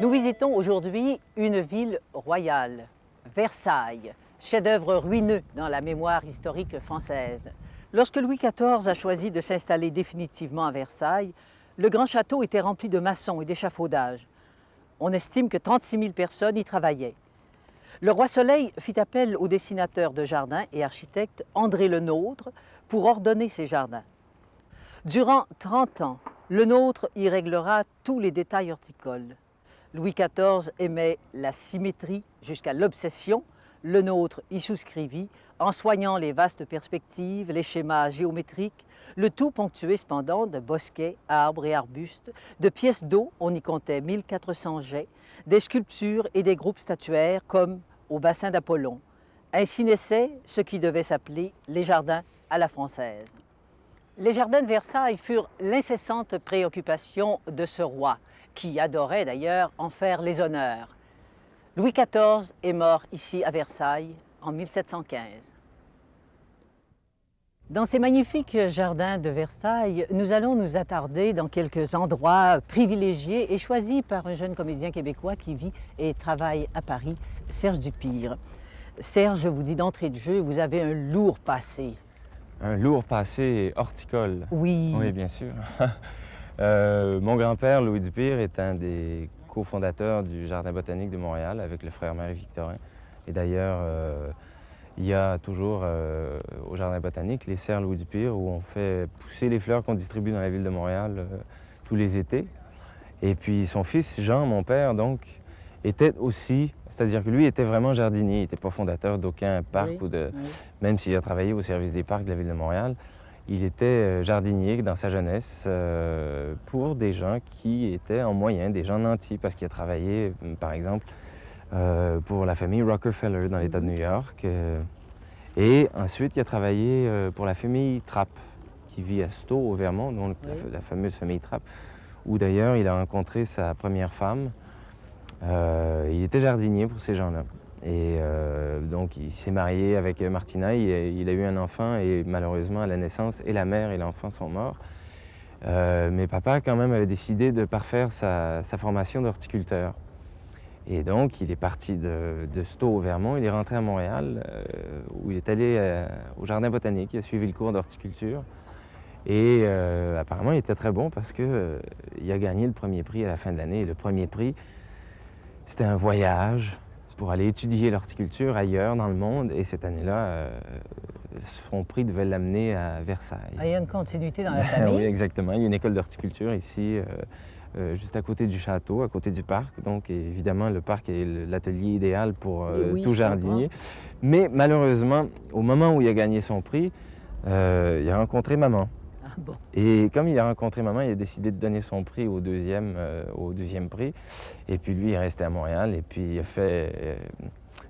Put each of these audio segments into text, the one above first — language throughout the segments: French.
Nous visitons aujourd'hui une ville royale, Versailles, chef-d'œuvre ruineux dans la mémoire historique française. Lorsque Louis XIV a choisi de s'installer définitivement à Versailles, le grand château était rempli de maçons et d'échafaudages. On estime que 36 000 personnes y travaillaient. Le roi Soleil fit appel au dessinateur de jardins et architecte André Le Nôtre pour ordonner ces jardins. Durant 30 ans, Le Nôtre y réglera tous les détails horticoles. Louis XIV aimait la symétrie jusqu'à l'obsession. Le Nôtre y souscrivit en soignant les vastes perspectives, les schémas géométriques, le tout ponctué cependant de bosquets, arbres et arbustes, de pièces d'eau, on y comptait 1400 jets, des sculptures et des groupes statuaires comme au bassin d'Apollon. Ainsi naissaient ce qui devait s'appeler les jardins à la française. Les jardins de Versailles furent l'incessante préoccupation de ce roi, qui adorait d'ailleurs en faire les honneurs. Louis XIV est mort ici à Versailles en 1715. Dans ces magnifiques jardins de Versailles, nous allons nous attarder dans quelques endroits privilégiés et choisis par un jeune comédien québécois qui vit et travaille à Paris, Serge Dupire. Serge, je vous dis d'entrée de jeu, vous avez un lourd passé. Un lourd passé horticole. Oui. Oui, bien sûr. Mon grand-père, Louis Dupire, est un des cofondateurs du Jardin botanique de Montréal avec le frère Marie-Victorin. Et d'ailleurs, il y a toujours au Jardin botanique les serres Louis Dupire où on fait pousser les fleurs qu'on distribue dans la ville de Montréal tous les étés. Et puis son fils, Jean, mon père, donc, était aussi, c'est-à-dire que lui était vraiment jardinier, il n'était pas fondateur d'aucun parc, Oui, ou de, oui. même s'il a travaillé au service des parcs de la ville de Montréal. Il était jardinier dans sa jeunesse pour des gens qui étaient en moyen, des gens nantis, parce qu'il a travaillé, par exemple, pour la famille Rockefeller dans l'État de New York. Et ensuite, il a travaillé pour la famille Trapp, qui vit à Stowe, au Vermont, donc Oui. la fameuse famille Trapp, où d'ailleurs il a rencontré sa première femme. Il était jardinier pour ces gens-là. Et donc, il s'est marié avec Martina, il a eu un enfant et malheureusement, à la naissance, et la mère et l'enfant sont morts. Mais papa, quand même, avait décidé de parfaire sa formation d'horticulteur. Et donc, il est parti de Stowe au Vermont, il est rentré à Montréal, où il est allé au Jardin botanique, il a suivi le cours d'horticulture. Et apparemment, il était très bon parce qu'il a gagné le premier prix à la fin de l'année. Et le premier prix, c'était un voyage pour aller étudier l'horticulture ailleurs dans le monde. Et cette année-là, son prix devait l'amener à Versailles. Ah, il y a une continuité dans la famille. Oui, exactement. Il y a une école d'horticulture ici, juste à côté du château, à côté du parc. Donc, évidemment, le parc est l'atelier idéal pour Oui, tout je jardinier. comprends. Mais malheureusement, au moment où il a gagné son prix, il a rencontré maman. Ah, bon. Et comme il a rencontré maman, il a décidé de donner son prix au deuxième prix. Et puis lui, il est resté à Montréal et puis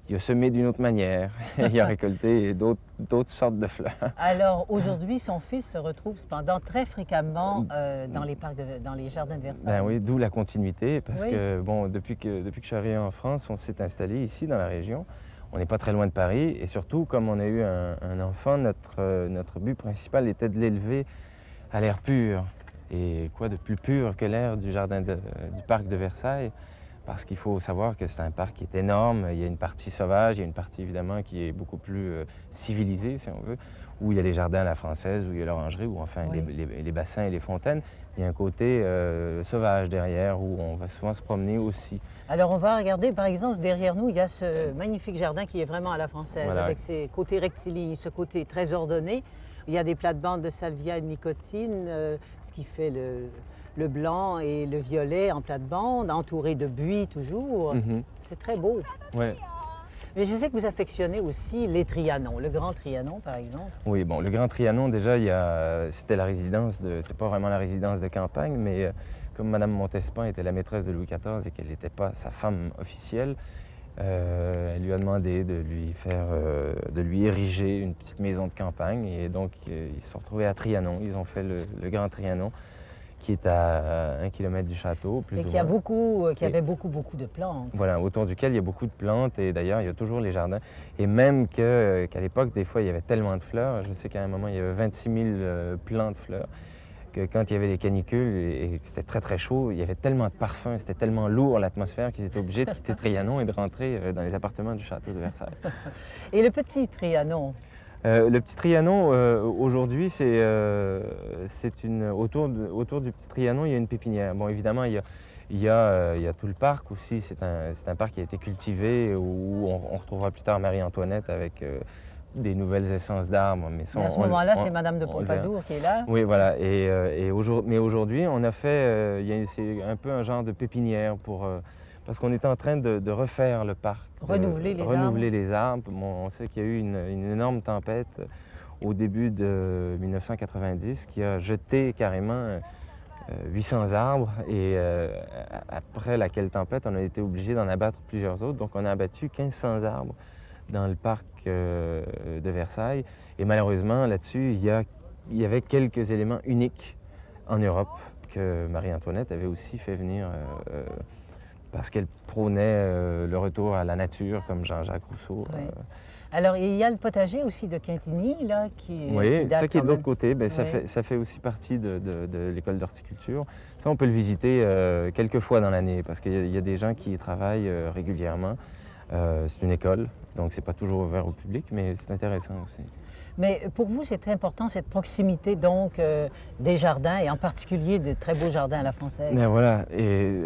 il a semé d'une autre manière. Il a récolté d'autres sortes de fleurs. Alors aujourd'hui, son fils se retrouve cependant très fréquemment dans les jardins de Versailles. Ben oui, d'où la continuité, parce Oui. que bon, depuis que je suis arrivé en France, on s'est installé ici dans la région. On n'est pas très loin de Paris et surtout, comme on a eu un enfant, notre but principal était de l'élever à l'air pur. Et quoi de plus pur que l'air du parc de Versailles? Parce qu'il faut savoir que c'est un parc qui est énorme. Il y a une partie sauvage, il y a une partie évidemment qui est beaucoup plus civilisée, si on veut, où il y a les jardins à la française, où il y a l'orangerie, où enfin Oui. les bassins et les fontaines. Il y a un côté sauvage derrière, où on va souvent se promener aussi. Alors on va regarder, par exemple, derrière nous, il y a ce magnifique jardin qui est vraiment à la française, Voilà. avec ses côtés rectilignes, ce côté très ordonné. Il y a des plates-bandes de salvia et de nicotine, ce qui fait le blanc et le violet en plate-bande, entouré de buis toujours. Mhm. C'est très beau. Ouais. Mais je sais que vous affectionnez aussi les Trianons, le Grand Trianon par exemple. Oui, bon, le Grand Trianon, déjà, c'était la résidence c'est pas vraiment la résidence de campagne, mais comme Mme Montespan était la maîtresse de Louis XIV et qu'elle n'était pas sa femme officielle, elle lui a demandé de lui ériger une petite maison de campagne. Et donc, ils se sont retrouvés à Trianon. Ils ont fait le Grand Trianon, qui est à 1 kilomètre du château, plus Et ou qui moins. avait beaucoup de plantes. Voilà, autour duquel il y a beaucoup de plantes et d'ailleurs il y a toujours les jardins. Et même qu'à l'époque, des fois, il y avait tellement de fleurs. Je sais qu'à un moment, il y avait 26 000 plants de fleurs que quand il y avait les canicules et que c'était très très chaud, il y avait tellement de parfums, c'était tellement lourd l'atmosphère qu'ils étaient obligés de quitter Trianon et de rentrer dans les appartements du château de Versailles. Et le petit Trianon? Le petit Trianon, aujourd'hui, autour du petit Trianon, il y a une pépinière. Bon, évidemment, il y a tout le parc aussi. C'est un parc qui a été cultivé où on retrouvera plus tard Marie-Antoinette avec des nouvelles essences d'arbres. Mais à ce moment-là, c'est Madame de Pompadour qui est là. Oui, voilà. Mais aujourd'hui, on a fait, c'est un peu un genre de pépinière parce qu'on est en train de refaire le parc. Renouveler les arbres. Bon, on sait qu'il y a eu une énorme tempête au début de 1990 qui a jeté carrément 800 arbres et après laquelle tempête, on a été obligé d'en abattre plusieurs autres. Donc on a abattu 1500 arbres dans le parc de Versailles. Et malheureusement, là-dessus, il y avait quelques éléments uniques en Europe que Marie-Antoinette avait aussi fait venir parce qu'elle prônait le retour à la nature, comme Jean-Jacques Rousseau. Oui. Alors, il y a le potager aussi de Quintigny, là, qui date ça qui est de quand l'autre même. côté, Oui. ça fait aussi partie de l'école d'horticulture. Ça, on peut le visiter quelques fois dans l'année, parce qu'il y a des gens qui y travaillent régulièrement. C'est une école, donc c'est pas toujours ouvert au public, mais c'est intéressant aussi. Mais pour vous, c'est important, cette proximité, donc, des jardins, et en particulier de très beaux jardins à la française. Mais voilà, et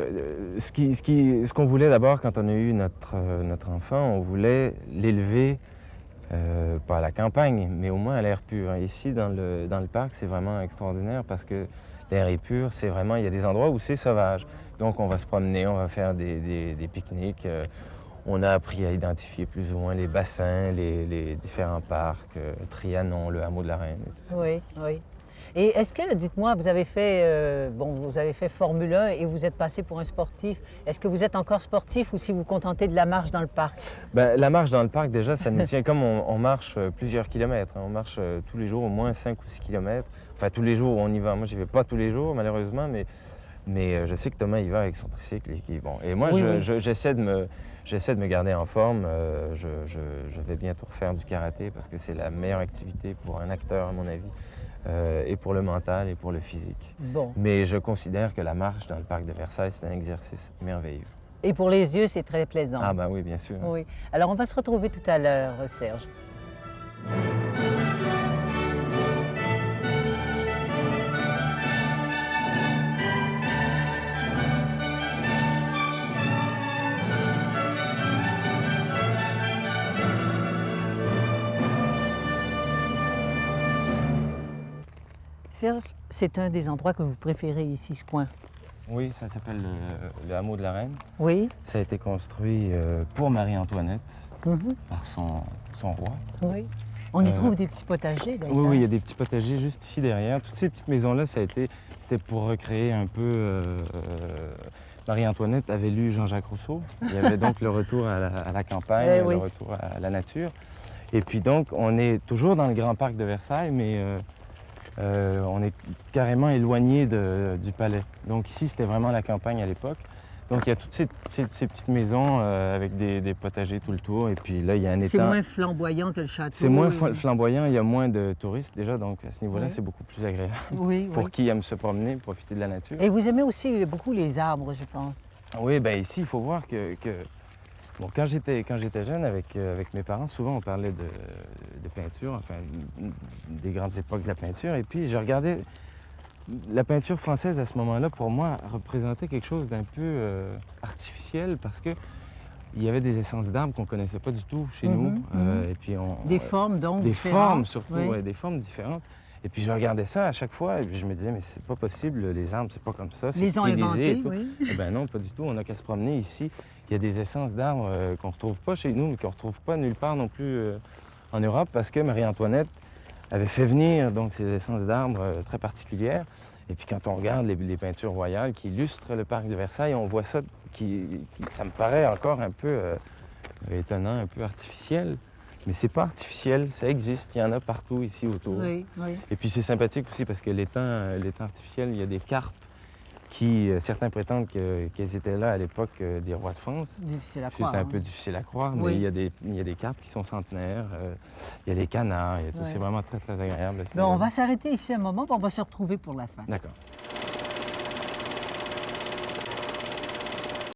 ce qu'on voulait d'abord quand on a eu notre enfant, on voulait l'élever, pas à la campagne, mais au moins à l'air pur. Ici, dans le parc, c'est vraiment extraordinaire parce que l'air est pur, c'est vraiment, il y a des endroits où c'est sauvage. Donc on va se promener, on va faire des pique-niques. On a appris à identifier plus ou moins les bassins, les différents parcs, Trianon, le hameau de la Reine et tout ça. Oui, oui. Et est-ce que, dites-moi, vous avez fait Formule 1 et vous êtes passé pour un sportif. Est-ce que vous êtes encore sportif ou si vous vous contentez de la marche dans le parc? Ben, la marche dans le parc, déjà, ça nous tient comme on marche plusieurs kilomètres. On marche tous les jours au moins 5 ou 6 kilomètres. Enfin, tous les jours, on y va. Moi, je n'y vais pas tous les jours, malheureusement, mais je sais que Thomas y va avec son tricycle. Et moi, Oui, j'essaie de me garder en forme. Je vais bientôt refaire du karaté parce que c'est la meilleure activité pour un acteur, à mon avis, et pour le mental et pour le physique. Bon. Mais je considère que la marche dans le parc de Versailles, c'est un exercice merveilleux. Et pour les yeux, c'est très plaisant. Ah ben oui, bien sûr. Oui. Alors, on va se retrouver tout à l'heure, Serge. Serge, c'est un des endroits que vous préférez ici, ce coin. Oui, ça s'appelle le hameau de la Reine. Oui. Ça a été construit pour Marie-Antoinette Mhm. par son roi. Oui. On y trouve des petits potagers, d'ailleurs. Oui, il y a des petits potagers juste ici derrière. Toutes ces petites maisons-là, c'était pour recréer un peu... Marie-Antoinette avait lu Jean-Jacques Rousseau. Il y avait donc le retour à la campagne, oui. le retour à la nature. Et puis donc, on est toujours dans le grand parc de Versailles, mais on est carrément éloigné du palais. Donc ici, c'était vraiment la campagne à l'époque. Donc il y a toutes ces petites maisons avec des potagers tout le tour. Et puis là, il y a un étang. C'est moins flamboyant que le château. C'est moins flamboyant, il y a moins de touristes déjà, donc à ce niveau-là, Oui. c'est beaucoup plus agréable. Oui, Pour oui. qui aime se promener, profiter de la nature. Et vous aimez aussi beaucoup les arbres, je pense. Oui, bien ici, il faut voir que bon, quand j'étais jeune avec mes parents, souvent on parlait de peinture, enfin des grandes époques de la peinture. Et puis je regardais la peinture française à ce moment-là, pour moi, représentait quelque chose d'un peu artificiel parce que il y avait des essences d'arbres qu'on ne connaissait pas du tout chez nous. Et puis Des formes, donc, des différentes. formes surtout, Oui. ouais, des formes différentes. Et puis je regardais ça à chaque fois et puis je me disais, mais c'est pas possible, les arbres, c'est pas comme ça, c'est Les ont stylisé inventés, et tout. oui. Eh ben non, pas du tout. On n'a qu'à se promener ici. Il y a des essences d'arbres qu'on ne retrouve pas chez nous, mais qu'on ne retrouve pas nulle part non plus en Europe parce que Marie-Antoinette avait fait venir donc ces essences d'arbres très particulières. Et puis quand on regarde les peintures royales qui illustrent le parc de Versailles, on voit ça ça me paraît encore un peu étonnant, un peu artificiel. Mais c'est pas artificiel, ça existe, il y en a partout ici autour. Oui, oui. Et puis c'est sympathique aussi parce que l'étang artificiel, il y a des carpes qui, certains prétendent qu'elles étaient là à l'époque des rois de France. Difficile à C'est croire. un hein. peu difficile à croire, mais Oui. il y a des carpes qui sont centenaires, il y a des canards, et tout. Ouais. C'est vraiment très, très agréable. Ben, on va s'arrêter ici un moment, puis on va se retrouver pour la fin. D'accord.